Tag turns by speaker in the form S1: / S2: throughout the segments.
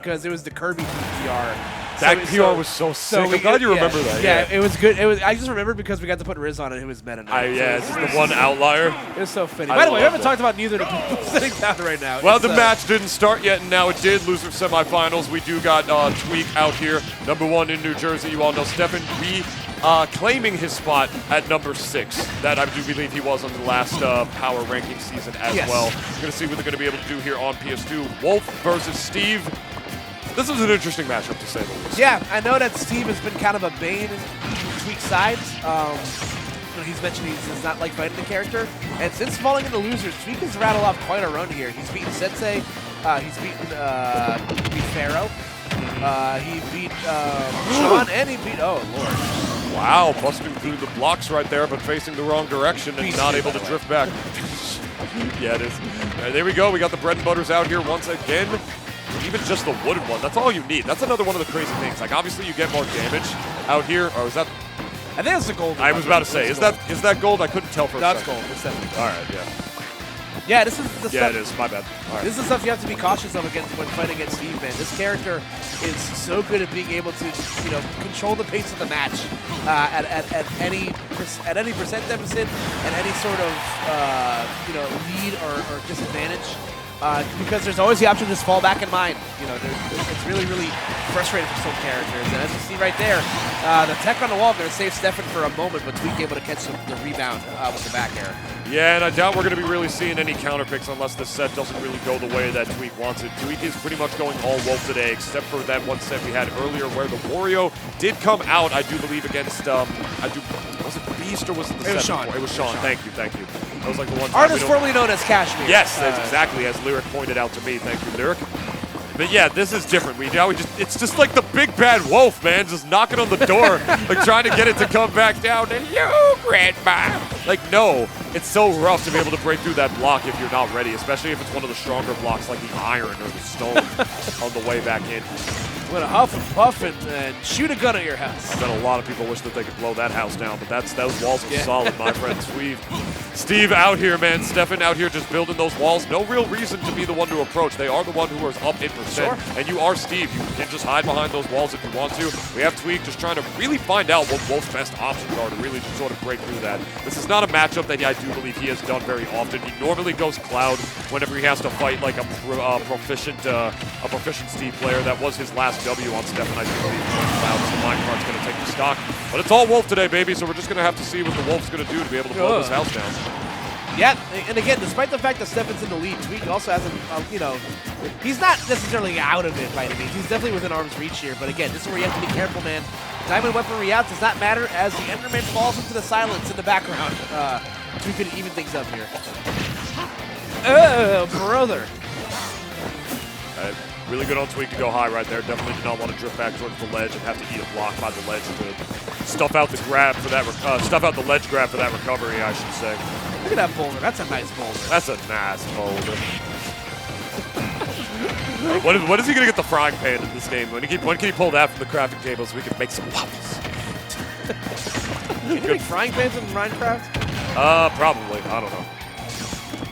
S1: because it was the Kirby PR.
S2: That PR was so sick. I'm glad you remember that.
S1: Yeah, it was good. I just remembered because we got to put Riz on it, who was Meta Knight.
S2: Yeah, this is the one outlier.
S1: It was so fitting. By the way, we haven't talked about neither of the people sitting down right now.
S2: Well, the match didn't start yet, and now it did. Loser semifinals. We do got Tweek out here, #1 in New Jersey. You all know Steffen claiming his spot at #6. That I do believe he was on the last power ranking season as well. We're going to see what they're going to be able to do here on PS2. Wolf versus Steve. This is an interesting matchup, to say the least.
S1: Yeah, I know that Steve has been kind of a bane in Tweek's sides. He's mentioned he does not like fighting the character. And since falling into losers, Tweek has rattled off quite a run here. He's beaten Sensei. He's beaten Pharaoh. He beat Sean, and he beat, oh, Lord.
S2: Wow, busting through the blocks right there, but facing the wrong direction and not able to drift back. Yeah, it is. There we go. We got the bread and butters out here once again. Even just the wooden one, that's all you need. That's another one of the crazy things. Like, obviously, you get more damage out here. Or is that?
S1: I think it's the gold.
S2: I was about to say, is that gold? I couldn't tell for a second.
S1: That's gold. It's definitely gold.
S2: All right, yeah.
S1: Yeah, this is the stuff.
S2: Yeah, it is. My bad. All right.
S1: This is the stuff you have to be cautious of when fighting against Steve, man. This character is so good at being able to, control the pace of the match at any percent deficit, at any sort of lead or disadvantage. Because there's always the option to just fall back in mine. It's really, really frustrating for some characters. And as you see right there, the tech on the wall there saved Steffen for a moment, but Tweek able to catch the rebound with the back air.
S2: Yeah, and I doubt we're going to be really seeing any counter picks unless this set doesn't really go the way that Tweek wants it. Tweek is pretty much going all Wolf today, except for that one set we had earlier where the Wario did come out, I do believe, against, was it Beast or was it the set
S1: Sean.
S2: before? It was Sean. Thank you. That was like the one time.
S1: Artist formerly known as Kashmir.
S2: Yes, that's exactly as Lyric pointed out to me. Thank you, Lyric. But yeah, this is different. It's just like the big bad wolf, man, just knocking on the door, like trying to get it to come back down. Hello, Grandma. Like, no, it's so rough to be able to break through that block if you're not ready, especially if it's one of the stronger blocks like the iron or the stone on the way back in.
S1: I'm gonna huff and puff and shoot a gun at your house.
S2: I bet a lot of people wish that they could blow that house down, but those walls are solid, my friend. Steve out here, man. Steffen out here just building those walls. No real reason to be the one to approach. They are the one who is up in percent.
S1: Sure.
S2: And you are Steve. You can just hide behind those walls if you want to. We have Tweek just trying to really find out what Wolf's best options are to really just sort of break through that. This is not a matchup that I do believe he has done very often. He normally goes Cloud whenever he has to fight like a proficient Steve player. That was his last W on Steffen. I do believe Cloud, so Minecart's going to take the stock. But it's all Wolf today, baby, so we're just going to have to see what the Wolf's going to do to be able to blow this house down.
S1: Yeah, and again, despite the fact that Steffen's in the lead, Tweek also hasn't, he's not necessarily out of it by any means. He's definitely within arm's reach here. But again, this is where you have to be careful, man. Diamond weaponry out does not matter as the Enderman falls into the silence in the background. Tweek could even things up here. Oh, brother.
S2: Really good on Tweek to go high right there. Definitely did not want to drift back towards the ledge and have to eat a block by the ledge to stuff out the grab for that. Stuff out the ledge grab for that recovery, I should say.
S1: Look at that boulder. That's a nice boulder.
S2: That's a nice boulder. When is he going to get the frying pan in this game? When can he pull that from the crafting table so we can make some waffles?
S1: Can you make frying pans in Minecraft?
S2: Probably. I don't know.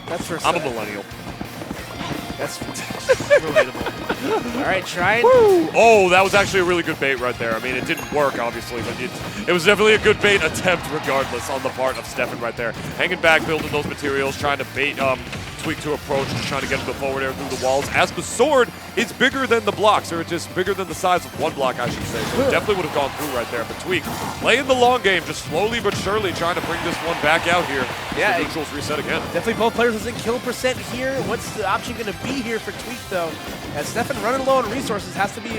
S1: That's for
S2: I'm a millennial.
S1: That's relatable. All right, try it.
S2: Woo! Oh, that was actually a really good bait right there. I mean, it didn't work, obviously, but it was definitely a good bait attempt regardless on the part of Steffen right there. Hanging back, building those materials, trying to bait Tweek to approach, just trying to get him to forward air through the walls. As the sword is bigger than the blocks, or just bigger than the size of one block, I should say. So it definitely would have gone through right there. But Tweek playing the long game, just slowly but surely trying to bring this one back out here.
S1: Yeah,
S2: the neutrals reset again.
S1: Definitely both players is in kill percent here. What's the option going to be here for Tweek, though? As Steffen running low on resources, has to be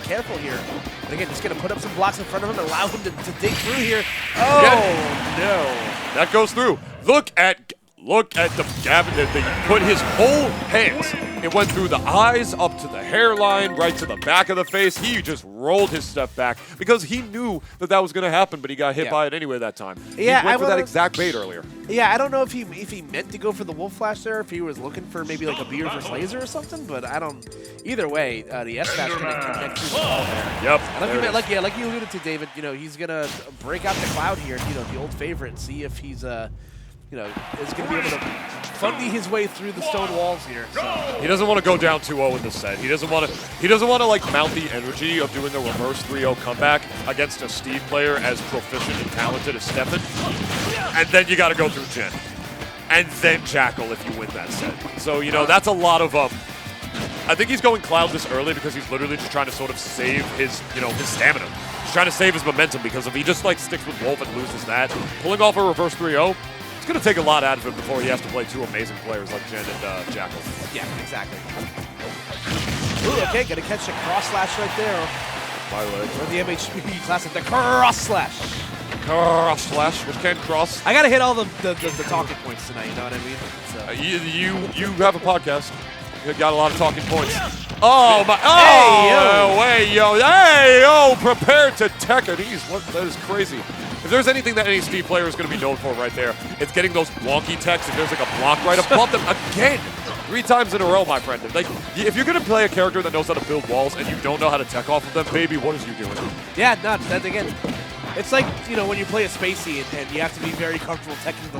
S1: careful here. But again, just going to put up some blocks in front of him and allow him to dig through here. Oh, no.
S2: That goes through. Look at the Gavin. They put his whole hands. It went through the eyes, up to the hairline, right to the back of the face. He just rolled his step back because he knew that was going to happen, but he got hit by it anyway that time.
S1: Yeah,
S2: he went for that exact bait earlier.
S1: Yeah, I don't know if he meant to go for the Wolf Flash there, if he was looking for maybe like a beer versus laser or something, but I don't. Either way, the S Dash going to connect through the wall there.
S2: Yep.
S1: Like you alluded to, David, he's going to break out the Cloud here, the old favorite, and see if he's you know, is going to be able to fundy his way through the stone walls here. So.
S2: He doesn't want to go down 2-0 in this set. He doesn't want to like mount the energy of doing a reverse 3-0 comeback against a Steve player as proficient and talented as Steffen. And then you got to go through Jen. And then Jackal if you win that set. So, you know, that's a lot of I think he's going Cloud this early because he's literally just trying to sort of save his, you know, his stamina. He's trying to save his momentum because if he just like sticks with Wolf and loses that, pulling off a reverse 3-0, it's going to take a lot out of him before he has to play two amazing players like Jen and Jackal.
S1: Yeah, exactly. Ooh, okay, gonna catch a cross slash right there.
S2: My leg.
S1: Or the MHG classic, the cross slash.
S2: Cross slash, which can cross.
S1: I gotta hit all the talking points tonight, you know what I mean? So.
S2: You have a podcast. You got a lot of talking points. Oh my! Oh, hey yo, prepare to tech at ease. What? That is crazy. If there's anything that any Steve player is going to be known for right there, it's getting those wonky techs. If there's like a block right above them again, 3 times in a row, my friend. Like, if you're going to play a character that knows how to build walls and you don't know how to tech off of them, baby, what is you doing?
S1: Yeah, no, that again. It's like, you know, when you play a Spacey and you have to be very comfortable teching the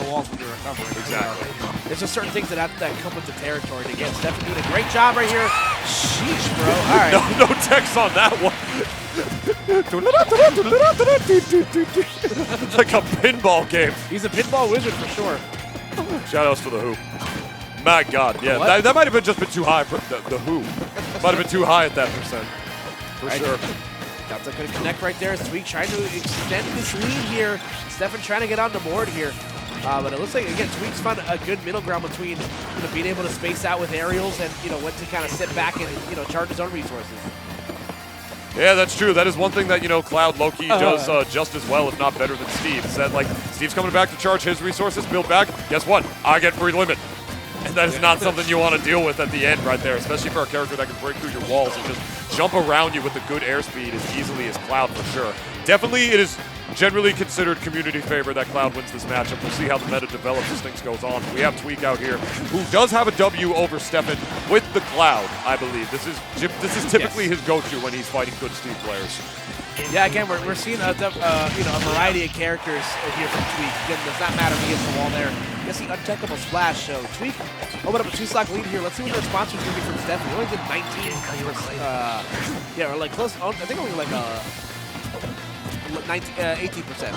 S1: walls when you're recovering.
S2: Exactly.
S1: There's just certain things that come with the territory. And again, Steffen doing a great job right here. Sheesh, bro. All right.
S2: No techs on that one. It's like a pinball game.
S1: He's a pinball wizard for sure.
S2: Shoutouts for the Who. My God, yeah, that might have just been too high. The Who might have been too high at that percent, for sure.
S1: That's going to connect right there. Tweek trying to extend this lead here. Steffen trying to get on the board here. But it looks like, again, Tweek's found a good middle ground between, you know, being able to space out with aerials and, you know, when to kind of sit back and, you know, charge his own resources.
S2: Yeah, that's true. That is one thing that, you know, Cloud Loki does just as well, if not better than Steve. Is that, like, Steve's coming back to charge his resources, build back. Guess what? I get free limit. And that is not something you want to deal with at the end right there, especially for a character that can break through your walls and just jump around you with a good airspeed as easily as Cloud for sure. Definitely it is generally considered community favor that Cloud wins this matchup. We'll see how the meta develops as things goes on. We have Tweek out here, who does have a W over Steffen with the Cloud, I believe. This is typically his go-to when he's fighting good Steve players.
S1: Yeah, again, we're seeing you know, a variety of characters here from Tweek. Again, does not matter if he gets the wall there. Gets the untechable splash. So Tweek open up a 2-stock lead here. Let's see what the response is going to be from Steffen. He only did 19. Yeah, or like close. I think only like 18%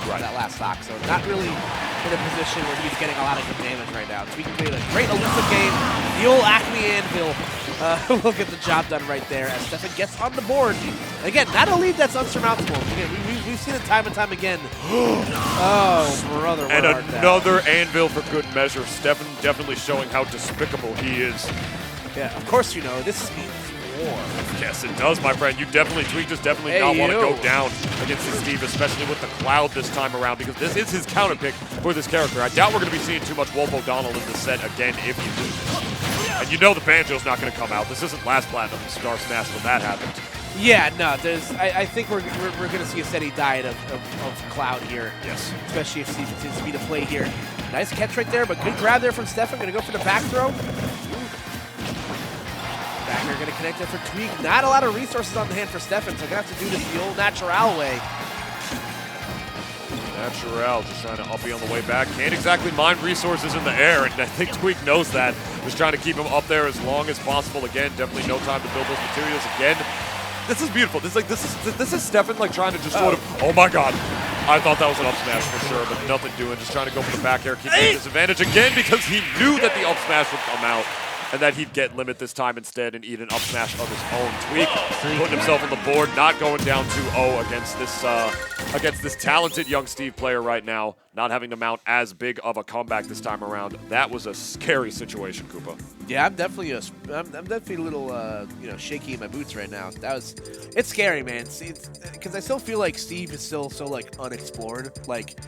S1: right. That last stock. So not really in a position where he's getting a lot of good damage right now. Tweek played a great elusive game. The old Acme Anvil will get the job done right there as Steffen gets on the board. Again, not a lead that's unsurmountable. Again, we've seen it time and time again. Oh, brother.
S2: And another Anvil for good measure. Steffen definitely showing how despicable he is.
S1: Yeah, of course you know. This means war.
S2: Yes, it does, my friend. Tweek does definitely not want to go down against this Steve, especially with the Cloud this time around, because this is his counter pick for this character. I doubt we're going to be seeing too much Wolf O'Donnell in this set again if he loses. And you know the banjo's not going to come out. This isn't last Platinum Star Smash when that happened.
S1: Yeah, no, I think we're going to see a steady diet of Cloud here.
S2: Yes.
S1: Especially if Steve continues to be the play here. Nice catch right there, but good grab there from Steffen. Going to go for the back throw. Back here, going to connect it for Tweek. Not a lot of resources on the hand for Steffen, so going to have to do this the old natural way.
S2: Natural, just trying to uppy on the way back. Can't exactly mine resources in the air, and I think Tweek knows that. Just trying to keep him up there as long as possible. Again, definitely no time to build those materials again. This is beautiful. This is Steffen like trying to just sort of, oh my God. I thought that was an up smash for sure, but nothing doing. Just trying to go for the back air, keeping his advantage again because he knew that the up smash would come out and that he'd get limit this time instead and eat an up smash of his own. Tweek putting himself on the board, not going down 2-0 against this talented young Steve player right now, not having to mount as big of a comeback this time around. That was a scary situation, Koopa.
S1: Yeah, I'm definitely a little you know, shaky in my boots right now. It's scary, man. Because I still feel like Steve is still so like unexplored. Like,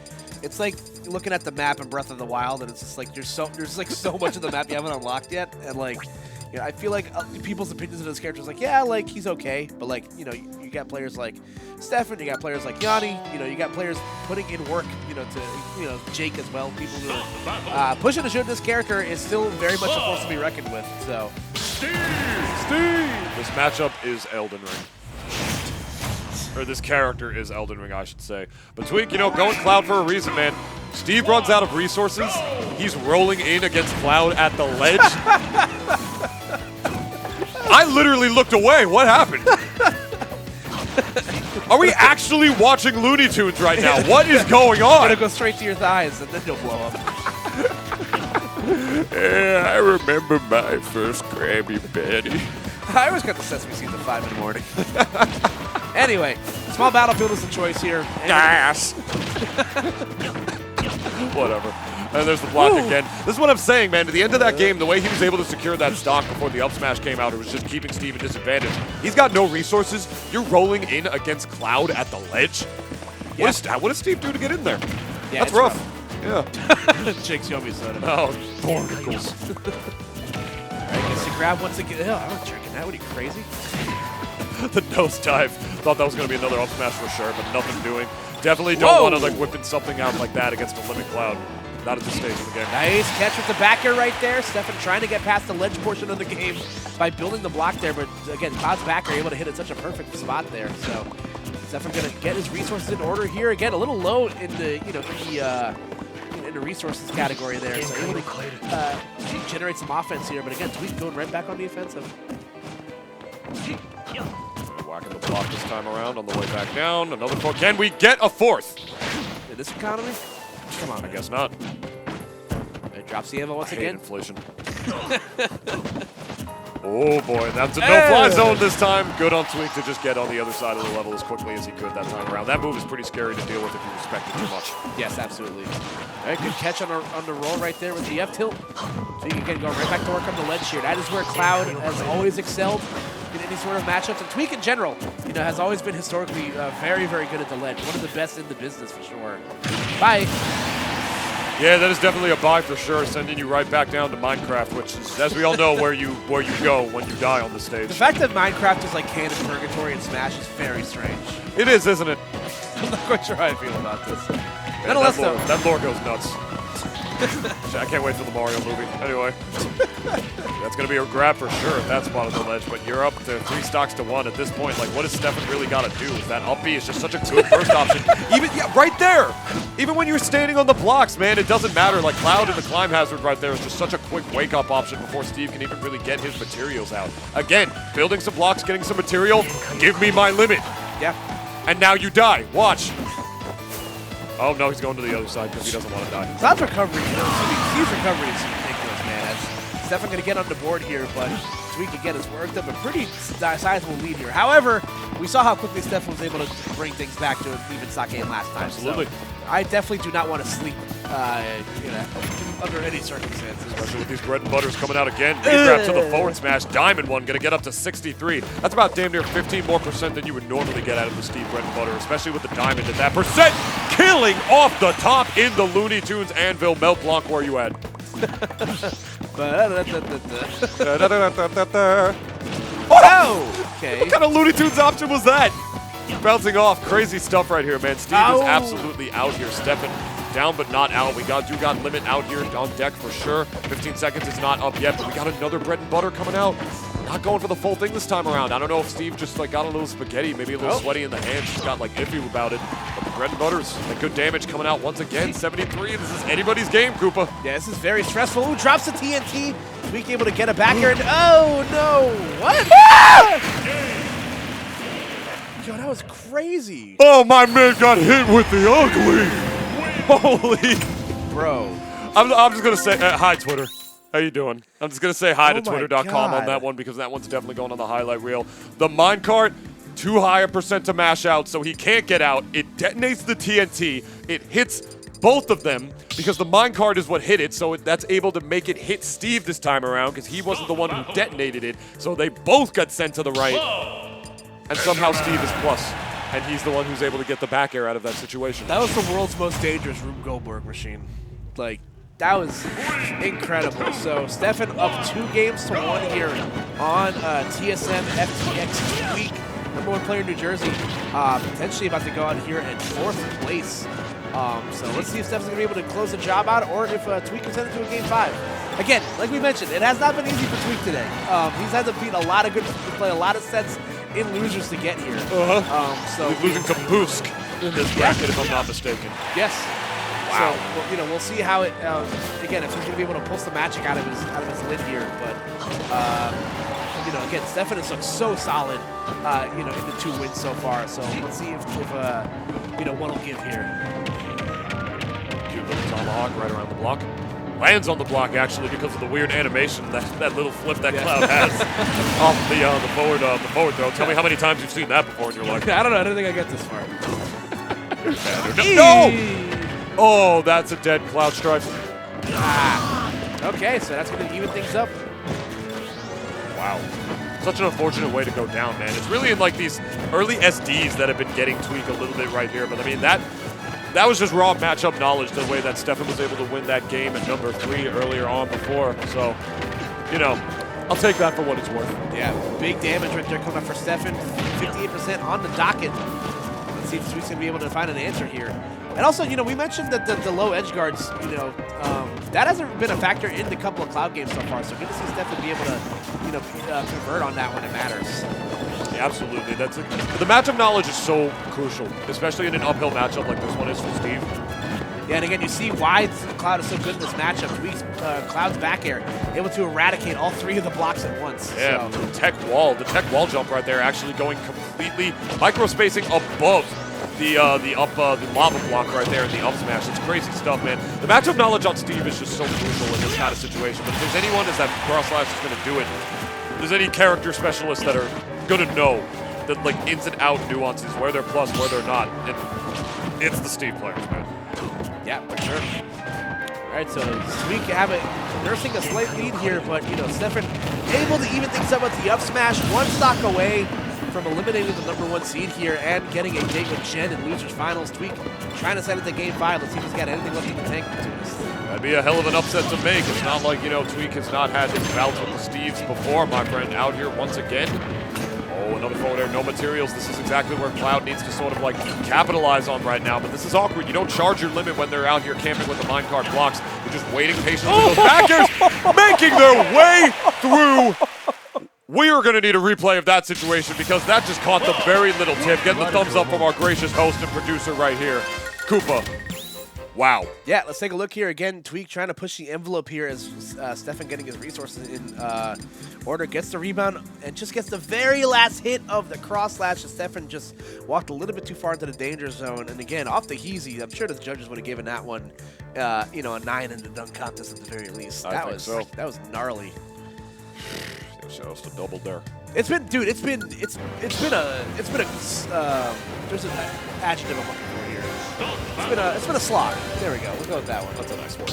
S1: it's like looking at the map in Breath of the Wild, and it's just like there's like so much of the map you haven't unlocked yet, and like, you know, I feel like people's opinions of this character is like, yeah, like he's okay, but like, you know, you got players like Steffen, you got players like Yanni, you know, you got players putting in work, you know, to, you know, Jake as well. People who are pushing to show this character is still very much a force to be reckoned with. So,
S2: Steve, this matchup is Elden Ring. Or this character is Elden Ring, I should say. But Tweek, you know, going Cloud for a reason, man. Steve runs out of resources. He's rolling in against Cloud at the ledge. I literally looked away. What happened? Are we actually watching Looney Tunes right now? What is going on?
S1: Gonna go straight to your thighs and then you'll blow up.
S2: Yeah, I remember my first Krabby Patty.
S1: I always got the Sesame Seeds at 5 in the morning. Anyway, small battlefield is the choice here.
S2: Gas. Whatever. And there's the block again. This is what I'm saying, man. At the end of that game, the way he was able to secure that stock before the up smash came out, it was just keeping Steve at disadvantage. He's got no resources. You're rolling in against Cloud at the ledge.
S1: Yeah.
S2: What does Steve do to get in there?
S1: Yeah,
S2: That's rough. Yeah.
S1: Jake's yummy soda.
S2: Oh, barnacles.
S1: Alright, gets to grab once again. Oh, I'm not drinking that. What are you, crazy?
S2: The nosedive. Thought that was going to be another up smash for sure, but nothing doing. Definitely don't want to like whipping something out like that against a Limit Cloud. Not at this stage of the game.
S1: Nice catch with the back air right there. Steffen trying to get past the ledge portion of the game by building the block there, but again, Cloud's back air able to hit at such a perfect spot there. So Steffen gonna get his resources in order here. Again, a little low in the in the resources category there. So able to generate some offense here, but again, Tweek going right back on the offensive.
S2: Whacking the block this time around on the way back down. Another four. Can we get a fourth?
S1: In this economy? Come on,
S2: I guess not.
S1: It drops the ammo once again.
S2: Inflation. Oh boy, that's a no-fly zone this time. Good on Tweek to just get on the other side of the level as quickly as he could that time around. That move is pretty scary to deal with if you respect it too much.
S1: Yes, absolutely. All right, good catch on the roll right there with the F tilt. So you can go right back to work on the ledge here. That is where Cloud has always excelled in any sort of matchups. And Tweek in general, has always been historically very, very good at the ledge. One of the best in the business for sure. Bye.
S2: Yeah, that is definitely a buy for sure, sending you right back down to Minecraft, which is, as we all know, where you go when you die on the stage.
S1: The fact that Minecraft is like canon purgatory and Smash is very strange.
S2: It is, isn't it?
S1: I'm not quite sure how I feel about this.
S2: Yeah,
S1: Nonetheless,
S2: that lore goes nuts. I can't wait for the Mario movie. Anyway, that's going to be a grab for sure at that spot of the ledge, but you're up to 3 stocks to 1 at this point. Like, what does Steffen really got to do? That up B is just such a good first option. Right there! Even when you're standing on the blocks, man, it doesn't matter. Like, Cloud and the climb hazard right there is just such a quick wake-up option before Steve can even really get his materials out. Again, building some blocks, getting some material, give me my limit.
S1: Yeah.
S2: And now you die. Watch. Oh, no, he's going to the other side because he doesn't want to die.
S1: Cloud's recovery, Steve's recovery is ridiculous, man. As Steffen going to get on the board here, but Tweek again has worked up a pretty sizable lead here. However, we saw how quickly Steffen was able to bring things back to an even stock game last time.
S2: Absolutely.
S1: So I definitely do not want to sleep under any circumstances.
S2: Especially with these bread and butters coming out again. Grab to the forward smash. Diamond one going to get up to 63. That's about damn near 15% more than you would normally get out of the Steve bread and butter, especially with the diamond at that percent. Killing off the top in the Looney Tunes anvil. Melt Blanc, where you at?
S1: Oh! Okay.
S2: What kind of Looney Tunes option was that? Bouncing off. Crazy stuff right here, man. Steve is absolutely out here. Steffen down but not out. We got limit out here on deck for sure. 15 seconds is not up yet, but we got another bread and butter coming out. Not going for the full thing this time around. I don't know if Steve just like got a little spaghetti, maybe a little sweaty in the hands, just got like iffy about it. But the bread and butters, like good damage coming out once again. 73. This is anybody's game, Koopa.
S1: Yeah, this is very stressful. Ooh, drops the TNT. Tweek able to get it back here, and oh no! What? Yo, that was crazy.
S2: Oh, my man got hit with the ugly. Holy.
S1: Bro.
S2: I'm just going to say, hi, Twitter. How you doing? I'm just going to say hi to Twitter.com on that one because that one's definitely going on the highlight reel. The minecart, too high a percent to mash out, so he can't get out. It detonates the TNT. It hits both of them because the minecart is what hit it, so that's able to make it hit Steve this time around because he wasn't the one who detonated it. So they both got sent to the right. And somehow Steve is plus, and he's the one who's able to get the back air out of that situation.
S1: That was the world's most dangerous Rube Goldberg machine. Like, that was incredible. So Steffen up 2 games to 1 here on TSM FTX Tweek, #1 player in New Jersey, potentially about to go out here in 4th place. So let's see if Steffen's going to be able to close the job out or if Tweek can send it to a game 5. Again, like we mentioned, it has not been easy for Tweek today. He's had to beat a lot of good, play a lot of sets in losers to get here.
S2: So
S1: he's
S2: losing to Boosk in this bracket, if I'm not mistaken.
S1: Yes.
S2: Wow.
S1: So we'll see how it again if he's going to be able to pull some magic out of his lid here. But again, Steffen has looked so solid in the 2 wins so far. So let's see if one will give here.
S2: Cute little tomahawk right around the block. Lands on the block actually because of the weird animation that little flip that Cloud has off the forward throw. Tell me how many times you've seen that before in your life.
S1: I don't know. I don't think I get this far.
S2: No! Oh, that's a dead Cloud Strife.
S1: Okay, so that's going to even things up.
S2: Wow. Such an unfortunate way to go down, man. It's really in like these early SDs that have been getting Tweek a little bit right here. But I mean, that was just raw matchup knowledge, the way that Steffen was able to win that game at number 3 earlier on before. So, I'll take that for what it's worth.
S1: Yeah, big damage right there coming up for Steffen. 58% on the docket. Let's see if Tweek's going to be able to find an answer here. And also, we mentioned that the low edge guards, that hasn't been a factor in the couple of Cloud games so far. So good to see Steffen be able to, convert on that when it matters.
S2: Yeah, absolutely. The matchup knowledge is so crucial, especially in an uphill matchup like this one is for Steve.
S1: Yeah, and again, you see why Cloud is so good in this matchup. Tweek's Cloud's back air, able to eradicate all 3 of the blocks at once.
S2: Yeah,
S1: so.
S2: the tech wall jump right there, actually going completely micro-spacing above the lava block right there in the up smash. It's crazy stuff, man. The matchup knowledge on Steve is just so crucial in this kind of situation. But if there's anyone is that cross slash is going to do it, if there's any character specialists that are going to know that like ins and out nuances, where they're plus, where they're not, and it's the Steve players, man.
S1: Yeah, for sure. All right, so Tweek nursing a slight lead here, but Steffen able to even things up with the up smash, 1 stock away from eliminating the number 1 seed here and getting a date with Jen in losers finals. Tweek trying to set it to game 5. Let's see if he's got anything left in the tank between us.
S2: That'd be a hell of an upset to make. It's not like Tweek has not had his bouts with the Steves before, my friend. Out here once again. Oh, another forward air, no materials. This is exactly where Cloud needs to sort of like capitalize on right now, but this is awkward. You don't charge your limit when they're out here camping with the minecart blocks. You're just waiting patiently for those backers, making their way through. We are going to need a replay of that situation because that just caught the very little tip. Getting the thumbs up from our gracious host and producer right here, Koopa. Wow.
S1: Yeah, let's take a look here. Again, Tweek trying to push the envelope here as Steffen getting his resources in order. Gets the rebound and just gets the very last hit of the cross slash. Steffen just walked a little bit too far into the danger zone. And again, off the Heezy, I'm sure the judges would have given that one, a 9 in the dunk contest at the very least. That was gnarly.
S2: Just a double there.
S1: It's been a there's an adjective I'm looking for here. It's been a slog. There we go. We'll go with that one. That's a nice word.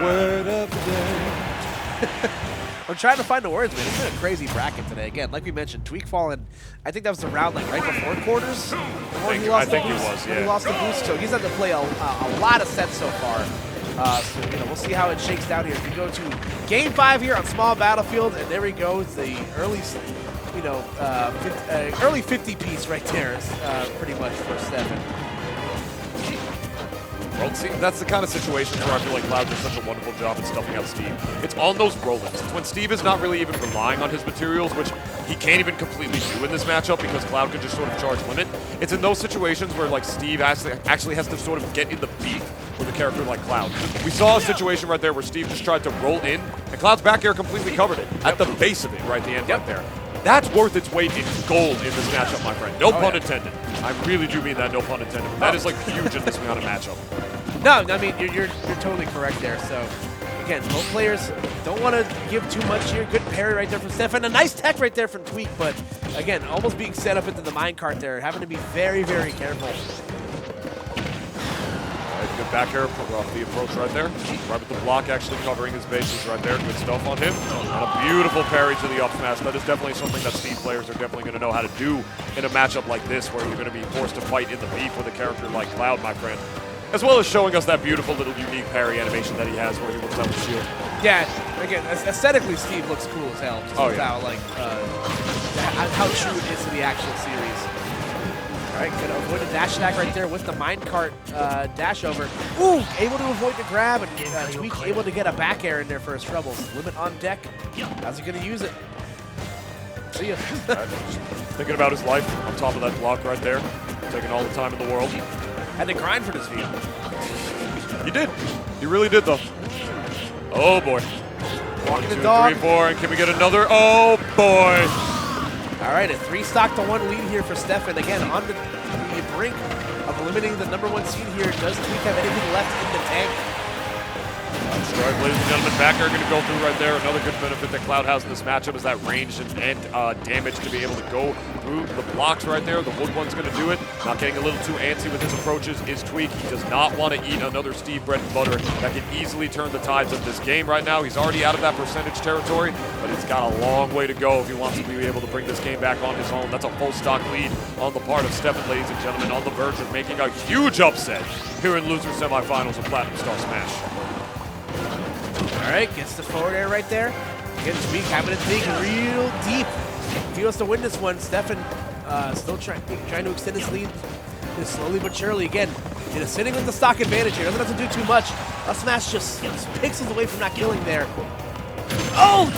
S1: Word of the day. I'm trying to find the words, man. It's been a crazy bracket today. Again, like we mentioned, Tweek falling. I think that was the round right before quarters.
S2: I think he was. Yeah.
S1: He lost the boost, so he's had to play a lot of sets so far. So we'll see how it shakes down here. If we go to game 5 here on small battlefield, and there we go. It's the early, early 50 piece right there, pretty much for Steffen.
S2: Well, see, that's the kind of situation where I feel like Cloud does such a wonderful job at stuffing out Steve. It's on those roll-ins. It's when Steve is not really even relying on his materials, which he can't even completely do in this matchup because Cloud can just sort of charge limit. It's in those situations where like Steve actually has to sort of get in the beat with a character like Cloud. We saw a situation right there where Steve just tried to roll in, and Cloud's back air completely covered it at the base of it right at the end right there. That's worth its weight in gold in this matchup, my friend. No pun intended. I really do mean that, no pun intended. But that is like huge in this kind of matchup.
S1: No, I mean, you're totally correct there. So, again, both players don't want to give too much here. Good parry right there from Steffen. A nice tech right there from Tweek, but, again, almost being set up into the minecart there. Having to be very, very careful.
S2: Good back air off the approach right there. Right with the block actually covering his bases right there. Good stuff on him. And a beautiful parry to the up smash. That is definitely something that Steve players are definitely going to know how to do in a matchup like this where you're going to be forced to fight in the beef with a character like Cloud, my friend. As well as showing us that beautiful little unique parry animation that he has where he whips out the shield.
S1: Yeah, again, aesthetically Steve looks cool as hell. Just how true it is to the actual series. All right, gonna avoid a dash attack right there with the minecart dash over. Ooh, able to avoid the grab, and Tweek able to get a back air in there for his troubles. Limit on deck. How's he gonna use it? See ya.
S2: Thinking about his life on top of that block right there. Taking all the time in the world.
S1: had to grind for this view.
S2: He did. He really did, though. Oh, boy.
S1: Walking the
S2: 2,
S1: dog.
S2: 3, 4, and can we get another? Oh, boy.
S1: All right, a 3-stock-to-1 lead here for Steffen. Again, on the brink of eliminating the #1 seed here. Does Tweek have anything left in the tank?
S2: Strike, ladies and gentlemen, back air going to go through right there. Another good benefit that Cloud has in this matchup is that range and damage to be able to go through the blocks right there. The wood one's going to do it. Not getting a little too antsy with his approaches is Tweek. He does not want to eat another Steve bread and butter that can easily turn the tides of this game right now. He's already out of that percentage territory, but he's got a long way to go if he wants to be able to bring this game back on his own. That's a full stock lead on the part of Steffen, ladies and gentlemen, on the verge of making a huge upset here in loser semifinals of Platinum Star Smash.
S1: All right, gets the forward air right there. Again, Tweek having to dig real deep. If he wants to win this one, Steffen still trying to extend his lead slowly but surely. Again, sitting with the stock advantage here. Doesn't have to do too much. Smash just pixels away from not killing there. Oh!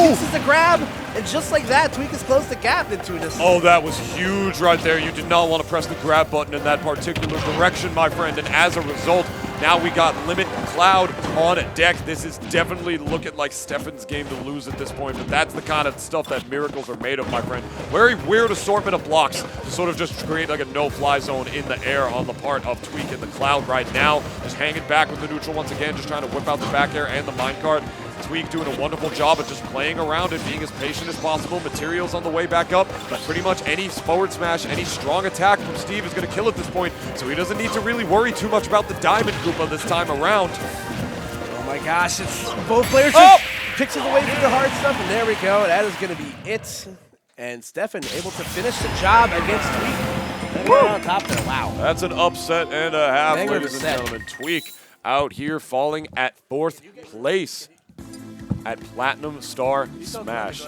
S1: This is the grab! And just like that, Tweek has closed the gap into this.
S2: Oh, that was huge right there. You did not want to press the grab button in that particular direction, my friend. And as a result, now we got Limit Cloud on deck. This is definitely looking like Steffen's game to lose at this point, but that's the kind of stuff that miracles are made of, my friend. Very weird assortment of blocks to sort of just create like a no-fly zone in the air on the part of Tweek and the Cloud right now. Just hanging back with the neutral once again, just trying to whip out the back air and the minecart. Tweek doing a wonderful job of just playing around and being as patient as possible. Materials on the way back up, but pretty much any forward smash, any strong attack from Steve is going to kill at this point, so he doesn't need to really worry too much about the Diamond Koopa this time around.
S1: Oh my gosh, it's both players pixels away from the hard stuff, and there we go. That is going to be it. And Steffen able to finish the job against Tweek. Right on top there, wow.
S2: That's an upset and a half,
S1: Banger
S2: ladies and gentlemen. Tweek out here falling at 4th place at Platinum Star Smash.